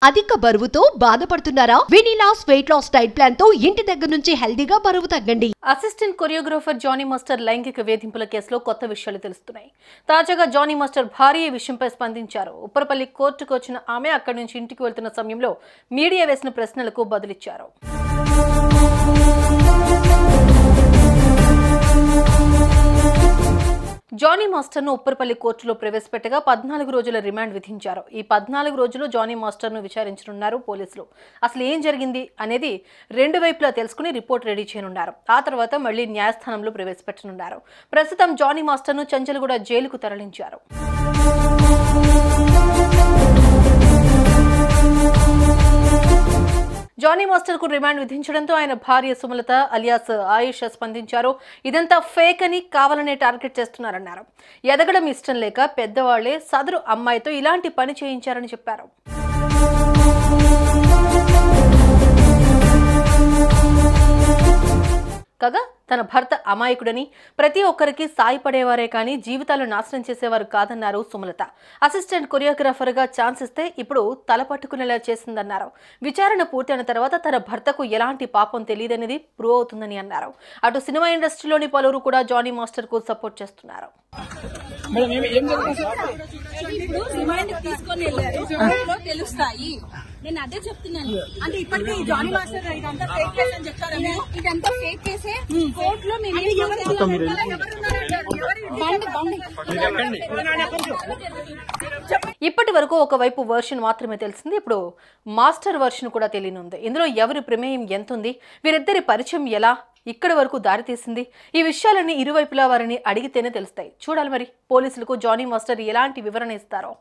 అధిక బరువుతో బాధపడుతున్నారా? వినీలాస్ వెయిట్ లాస్ డైట్ ప్లాన్ తో ఇంటి దగ్గర నుంచి హెల్దీగా బరువు తగ్గండి. అసిస్టెంట్ కొరియోగ్రాఫర్ జానీ మాస్టర్ లైంగిక వేధింపుల కేసులో కొత్త విషయాలు తెలుస్తున్నాయి. తాజాగా జానీ మాస్టర్ భార్య ఈ విషయంపై స్పందించారు. ఉప్పరపల్లి కోర్టుకు వచ్చిన ఆమె అక్కడి నుంచి ఇంటికి వెళ్తున్న సమయంలో మీడియా వేసిన ప్రశ్నలకు బదులిచ్చారు. జానీ మాస్టర్ను ఉప్పరపల్లి కోర్టులో ప్రవేశపెట్టగా 14 రోజుల రిమాండ్ విధించారు. ఈ 14 రోజులు జానీ మాస్టర్ను విచారించనున్నారు పోలీసులు. అసలు ఏం జరిగింది అనేది రెండు వైపులా తెలుసుకుని రిపోర్ట్ రెడీ చేయనున్నారు. ఆ తర్వాత మళ్లీ న్యాయస్థానంలో ప్రవేశపెట్టనున్నారు. ప్రస్తుతం జానీ మాస్టర్ను చంచల్గూడ జైలుకు తరలించారు. జానీ మాస్టర్ కు రిమాండ్ విధించడంతో ఆయన భార్య సుమలత అలియాస్ ఆయుష్ స్పందించారు. ఇదంతా ఫేక్ అని కావాలనే టార్గెట్ చేస్తున్నారన్నారు. ఎదగడం ఇష్టం లేక పెద్దవాళ్లే సదరు అమ్మాయితో ఇలాంటి పని చేయించారని చెప్పారు. కాగా తన భర్త అమాయకుడని, ప్రతి ఒక్కరికి సాయపడేవారే కానీ జీవితాలు నాశనం చేసేవారు కాదన్నారు సుమలత. అసిస్టెంట్ కొరియోగ్రాఫర్ గా ఛాన్స్ ఇస్తే ఇప్పుడు తల పట్టుకునేలా చేసిందన్నారు. విచారణ పూర్తయిన తర్వాత తన భర్తకు ఎలాంటి పాపం తెలియదనేది ప్రూవ్ అవుతుందని అన్నారు. అటు సినిమా ఇండస్ట్రీలోని పలువురు కూడా జానీ మాస్టర్ కు సపోర్ట్ చేస్తున్నారు. నేను అదే చెప్తున్నాను. అంటే ఇప్పటికీ జానీ మాస్టర్ ఇదంతా ఫేక్ కేసు అని చెప్తారా? ఇదంతా ఫేక్ కేసే. కోర్టులో ఇప్పటి వరకు ఒకవైపు వర్షన్ మాత్రమే తెలిసింది. ఇప్పుడు మాస్టర్ వర్షన్ కూడా తెలియనుంది. ఇందులో ఎవరి ప్రమేయం ఎంతుంది, వీరిద్దరి పరిచయం ఎలా ఇక్కడి వరకు దారితీసింది, ఈ విషయాలన్నీ ఇరువైపులా వారిని అడిగితేనే తెలుస్తాయి. చూడాలి మరి పోలీసులకు జానీ మాస్టర్ ఎలాంటి వివరణ ఇస్తారో.